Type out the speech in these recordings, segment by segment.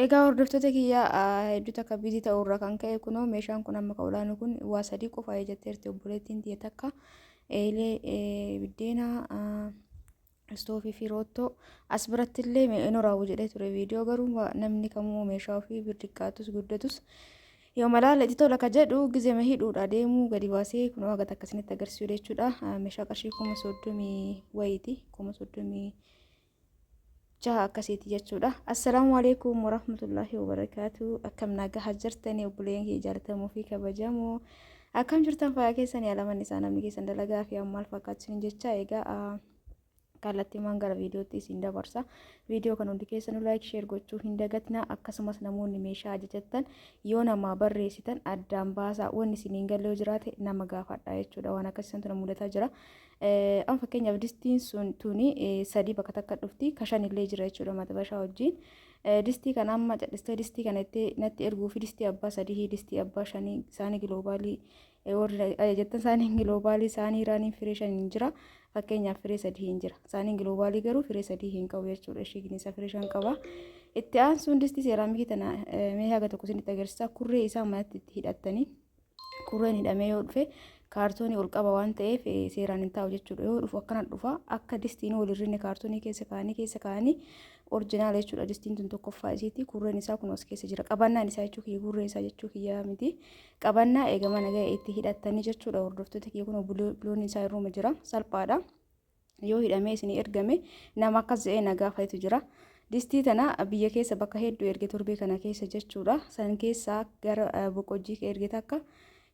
Egaa hordoftoota kiyyaa hedduutu akka biizii ta'urra kan ka'e kunoo meeshaan kun amma kan olaanu kun waa sadii qofa jetteerti obboleettiin tiyya takka eelee biddeena istoofii fi roottoo as biratti illee inni raawwu jedhee ture viidiyoo garuu namni kamuu meeshaa ofii birdiqqaatus guddatus yoo malaalati tola ka jedhu gizema hidhuudha deemuu gadi baasee kunoo agat akkasinitti agarsiisuu jechuudha meeshaa qarshii 30,000 wayiiti 30,000 jaha akkasiiti jechuudha. Assalaamu alaykum warahmatullahi wabarakatuh. Akkam nagaa jirtanii obboleen kee jaalatamuu fi kabajamoo akkam jirtan fayyaa keessan yaalaman isaa namni keessan dalagaa fi ammaal fakkaatsin jecha egaa kallattii gara viidiyootti isin dabarsa. Viidiyoo kan hundi keessan like share gochuu hin dagatina akkasumas namoonni meeshaa ajajattan yoo nama barreessitan addaan baasaa wanni isiniin galee jiraate nama gaafadha jechuudha waan akkasiisantu nama mudataa jira. An fakkeenyaaf distiin sun tuni sadii bakka takka dhufti kashan illee jira jechuudha maxxabashaa wajjin. Distii kana amma cadhistee distii kana natti erguu fi distii abbaa sadii distii abbaa shanii isaanii giloobaalii warri ajajattan isaanii giloobaalii isaanii iraanii firee shaniin jira. Fakkeenyaaf firee sadii hin jira. Isaanii giloobaalii garuu firee sadii hin qabu jechuudha. Ishiin isa firee shan qaba. Itti aansuun distii seeraamikii tana mee haga tokko isinitti agarsiisa. Kurree isaa manatti itti hidhattanii kurreen hidhamee yoo dhufe kaartoonii ol qaba waan ta'eef seeraan hin taa'u jechuudha. Yoo dhufu akkana dhufa akka distiin walirrinne kaartoonii keessa kaa'anii orjinaala jechuudha. Distiin tun tokkoffaa isiiti. Kurreen isaa kun as keessa jira. Qabannaan isaa jechuu kiyya kurree isaa jechuu kiyya miti. Qabannaa eegama nagaa itti hidhattanii jechuudha. Hordoftoota kiyya kun buloonni isaa irruma jira. Salphaadha. Yoo hidhamee isinii ergame nama akkas jedhee nagaa fa'itu jira. Distii tana biyya keessa bakka hedduu erge torbee kana keessa jechuudha. San keessaa gara boqojjii erge takka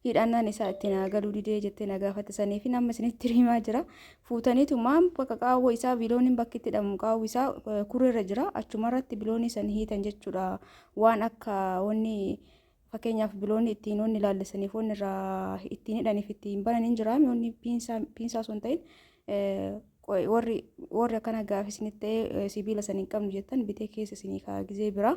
hidhannaan isaa itti nagaluu didee jettee nagaafatte sanii fi nama isinitti himaa jira. Fuutaniitu maan bakka qaawwa isaa bilooniin bakki itti hidhamu qaawwi isaa kurreerra jira. Achumarratti biloonii san hiitan jechuudha. Waan akka wanni fakkeenyaaf biloonni ittiin onni ilaallesaniif onni irraa ittiin hidhaniif ittiin bananiin jira. Onni piinsaa sun ta'in warri akkana gaafisinitti ta'ee sibiila saniin qabnu jettan bitee keessa isinii kaa gizee bira.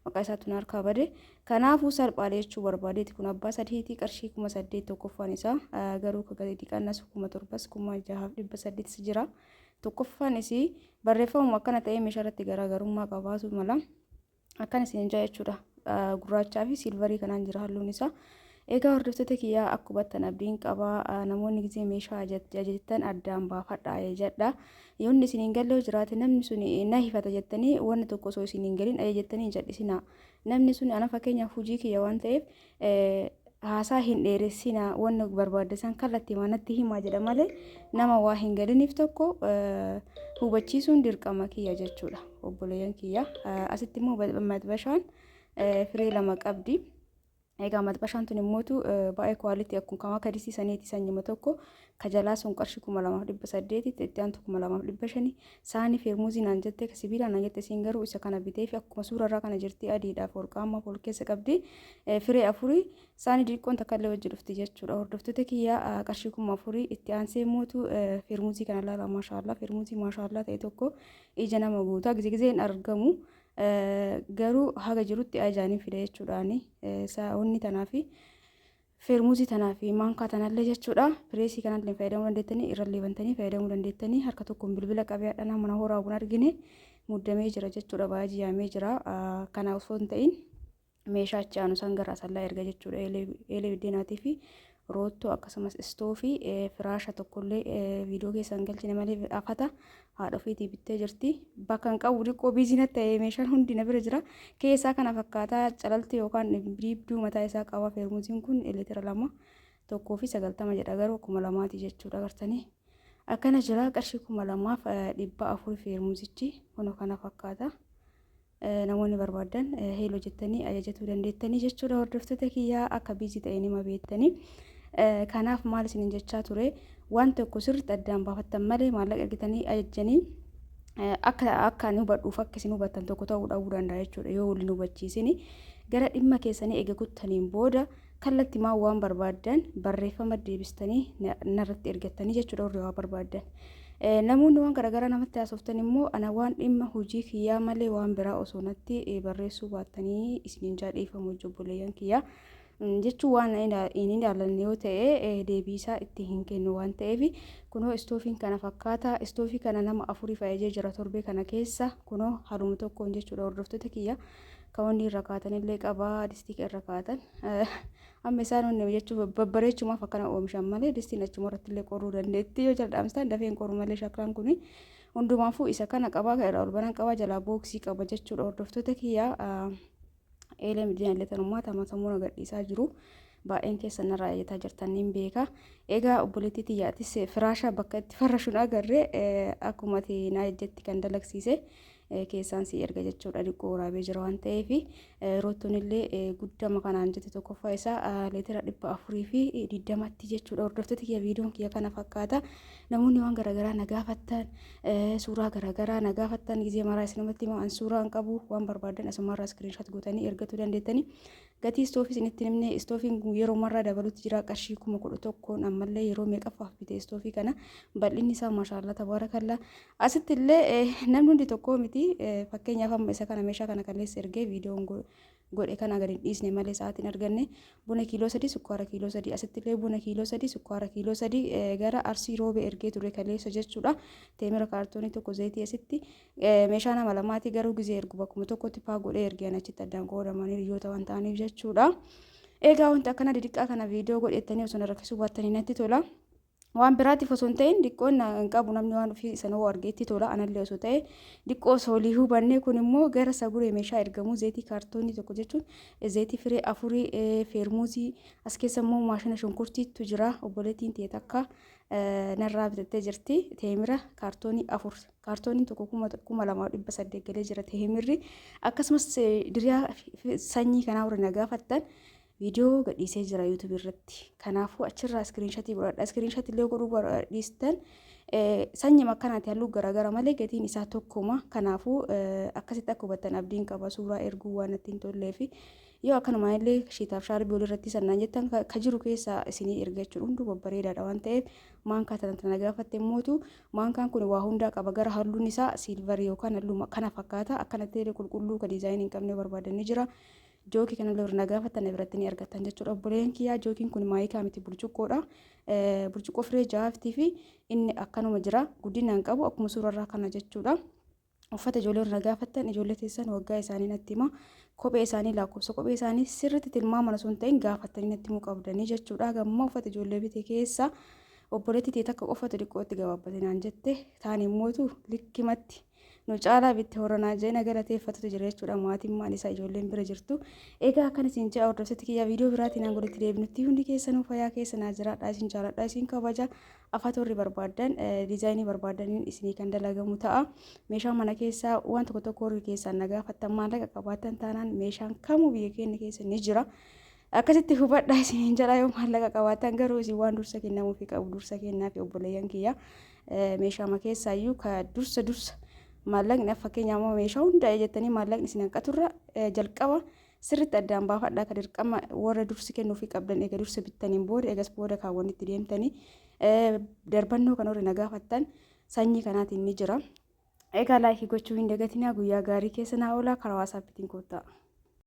Maqaa isaatu harkaa bade kanaafuu salphaadha jechuu barbaadeeti kun abbaa sadiitii qarshii 8,000 tokkoffaan isaa garuu gadi qannas 7,000 6,800 jira tokkoffaan isii barreeffamuma akkana ta'ee meeshaa irratti garaagarummaa qabaatu mala akkana isin jaa jechuudha gurraachaa fi silvarii kanaan jira halluun isaa. Egaa hordoftoota kiyyaa akkuma tan abdiin qabaa namoonni gizee meeshaa ajajattan addaan baafadhaa jedha. Yoonni isiniin galee jiraate namni sun na hifata jettanii wanna tokko osoo isiniin galiin ajajattanii jedhisina. Namni sun ana fakkeenyaaf hojii kiyya waan ta'eef haasaa hin dheeressina wanna barbaaddesan kallattii manatti himaa jedha malee nama waa hin galiniif tokko hubachiisuun dirqama kiyya jechuudha. Obboleeyyan kiyya asitti immoo maxxabashaan firee lama qabdi. Egaa maxxabashaan tun immootu baay'ee kwaalitii akkuma kama akka disii saniiti sanyima tokko kajalaa sun qarshii 2,800 itti aantu 2,500 saanii feermuuzii naan jettee sibiila naan jette siin garuu isa kana bitee fi akkuma suurarraa kana jirti adiidhaaf warqaama ol keessa qabdi firee afurii saanii diqqoon takka illee wajji dhufti jechuudha. Hordoftoota kiyyaa qarshii 4,000 itti aansee immootu feermuuzii kana laala maashaallah feermuuzii maashaallah ta'e tokko ija nama guutaa gizeen argamu. Garuu haga jirutti ajaa'anii fide jechuudhaani saawwanni tanaa fi feermuuzii tanaa fi maankaa tanallee jechuudha. Pireesii kanallee fayyadamuu dandeettanii irrallee bantanii fayyadamuu dandeettanii harka tokkoon bilbila qabee hadhana mana horaa buna argine muddamee jira jechuudha baay'ee yaamee jira. Kana osoo hin ta'in meeshaa achi aanu san gara sallaa erga jechuudha eelee biddeenaatii fi roottoo akkasumas istoofii firaasha tokkollee viidiyoo keessan galchine malee afata haadha ofiitii bittee jirti. Bakka hin qabu dhiqqoo biizinatti ta'ee meeshaan hundi na bira jira. Keessaa kana fakkaataa calalti yookaan biibduu mataa isaa qaba feermuuziin kun leetira 2 tokkoo fi 90 jedha garuu 2,000 jechuudha agartanii. Akkana jira qarshii 2,400 feermuuzichi kun kana fakkaata. Namoonni barbaadan heeloo jettanii ajajatuu dandeettanii jechuudha. Hordoftoota kiyyaa akka biizii ta'een hima beektanii. Kanaaf maal isinin jechaa ture waan tokko sirriitti addaan baafattan malee maallaqa ergitanii ajajanii akka nu hubadhuuf akka isin hubattan tokko ta'uu danda'a jechuudha. Yoo waliin hubachiisini gara dhimma keessanii eega kuttaniin booda kallattii maa waan barbaadan barreeffama deebistanii narratti ergattanii jechuudha warri waa barbaadan. Namoonni waan garaagaraa namatti haasoftanii immoo ana waan dhimma hojii kiyyaa malee waan biraa osoo natti barreessuu baattanii isiniin jaadhiifamu obboleeyyan kiyyaa. Jechuun waan inni ilaalan yoo ta'e deebiisaa itti hin kennu waan ta'eef kunoo istoofiin kana fakkaata istoofii kana nama 4 fayyadee jira torbee kana keessa kunoo haaluma tokkoon jechuudha hordoftoota kiyya wanni irra kaatanillee qabaa distii irra kaatan amma isaan onnee jechuun babbareechumaaf akkana oomishan malee distiin achuma irrattillee qoruu dandeetti yoo jalqabsaan dafeen qoruu malee shaklaan kuni hundumaafuu isa kana qabaa kan irraa ol banan qabaa jalaa booksii qaba jechuudha. Hordoftoota kiyyaa eelee miidiyaalee tanummaa tamatamuu gadhiisaa jiru. Baay'een keessan irraa eeyataa jirtaniin beeka. Egaa obboleettii tiyyaatis firaashaa bakka itti farrashuun agarree akkuma naa ejjetti kan dalagsiise keessaan si erga jechuudha. Dhiqoo waraabee jira waan ta'eef roottoon illee guddama kanaan jette tokkoffaa isaa leetira 420 jechuudha. Hordoftoota kiyya viidiyoon kiyya kana fakkaata. Namoonni waan garaagaraa na gaafattan suuraa garaagaraa na gaafattan gizee maraa isinumatti himaa suuraa hin qabu waan barbaadan asumarraa iskiriinshaat gootanii ergachuu dandeettanii. Gatii istoofii isinitti himne istoofiin yeroo marraa dabaluutti jira qarshii 11,000 ammallee yeroo meeqaffaaf bite istoofii kana bal'inni isaa maashaallah tabaarakallaa. Asitti illee namni hundi tokko miti fakkeenyaaf amma isa kana meeshaa kana kalleessa ergee viidiyoon godhe kana gadi dhiisne malee sa'aatiin arganne buna kiiloo 3 sukkaara kiiloo 3 asitti illee buna kiiloo 3 sukkaara kiiloo 3 gara arsii roobee ergee ture kalleessa jechuudha. Teemira kaartoonii tokko zayitii asitti meeshaa nama lamaati garuu gizee ergu bakkuma tokkotti paa godhee ergeen achitti addaan qoodamanii hiriyoota waan ta'aniif jechuudha. Egaa wanti akkana didiqqaa kana viidiyoo godhettanii osoo rakkisuu baattanii natti tola. Waan biraatiif osoo hin ta'in diqqoon hin qabu namni waan ofii isa argeetti tola anallee osoo ta'e diqqoo soolii hubannee kun immoo gara saguree meeshaa ergamuu zayitii kaartoonii tokko jechuun zayitii firee 4 feermuuzii as keessa immoo maashina shunkurtiitu jira obboleettiin ta'e takka narraa bitattee jirti teemira kaartoonii 4 kaartooniin tokko 2,800 galee jira teemirri akkasumas diriyaa sanyii kanaa warra na gaafattan viidiyoo gadhiisee jira YouTube irratti. Kanaafuu achirraa iskiriinshatii godhadha. Iskiriinshatii illee godhuu barbaaddan sanyii makkanaati halluu garaagara malee gatiin isaa tokkuma. Kanaafuu akkasitti akka hubattan abdiin qaba suuraa erguu waan ittiin tollee fi yoo akkanuma illee shiitaaf shaarbii walirratti sannaan jettan ka jiru keessaa isinii ergachuun hunduu babbareedaadha waan ta'eef maankaa tana gaafatte mootu maankaan kun waa hundaa qaba gara halluun isaa silvarii yookaan halluu kana fakkaata akkanatti qulqulluu ka diizaayinii hin qabne barbaadanii jira. Jookii kana lorna gaafattan biratti ni argattan jechuudha. Obboleen kiyyaa jookiin kun maayikaa miti burcuqqoodha. Burcuqqoo firee jaaftii fi inni akkanuma jira. Guddinaan qabu akkuma suurarraa kana jechuudha. Uffata ijoollee irra gaafattan ijoollee teessan waggaa isaanii natti hima. Kophee isaanii lakkoofsa kophee isaanii sirriitti tilmaamana sun ta'in gaafattanii natti himuu qabdanii jechuudha. Gamma uffata ijoollee bitee keessa obboleetti ta'e takka uffata xiqqootti gabaabbatinaan jette taani mootu likkimatti. Nu caalaa bitti horanaa jee nagalateeffatu jira jechuudha maatiin maan isaa ijoolleen bira jirtu. Egaa akkan isin ja'a hordoftoota kiyyaa viidiyoo biraatiin aan godhatti deebinutti hundi keessanuu fayyaa keessanaa jiraadha isin jaaladha isin kabaja afatorri barbaadan diizaayinii barbaadaniin isinii kan dalagamu ta'a. Meeshaan mana keessaa waan tokko tokko horii keessaan na gaafattan maallaqa qabaattan taanaan meeshaan kamuu biyya keenya keessa ni jira. Akkasitti hubadhaa isin jala yoo maallaqa qabaattan garuu isin waan dursa kennamuufi qabu dursa kennaafi obboleeyyan kiyya meeshaa ma keessaayyuu ka dursa maallaqni fakkeenyaaf meeshaa hunda jettanii maallaqni isin hanqaturra jalqaba sirriitti addaan baafadhaa ka dirqama warra dursi kennuufi qabdan eega dursa bittaniin booda eegas booda kaawwan itti deemtanii darbannoo kan warri na gaafattan sanyii kanaatiin ni jira. Egaa laayikii gochuu hin dagatinaa guyyaa gaarii keessa naa oolaa karaa waasaappiitiin koottaa.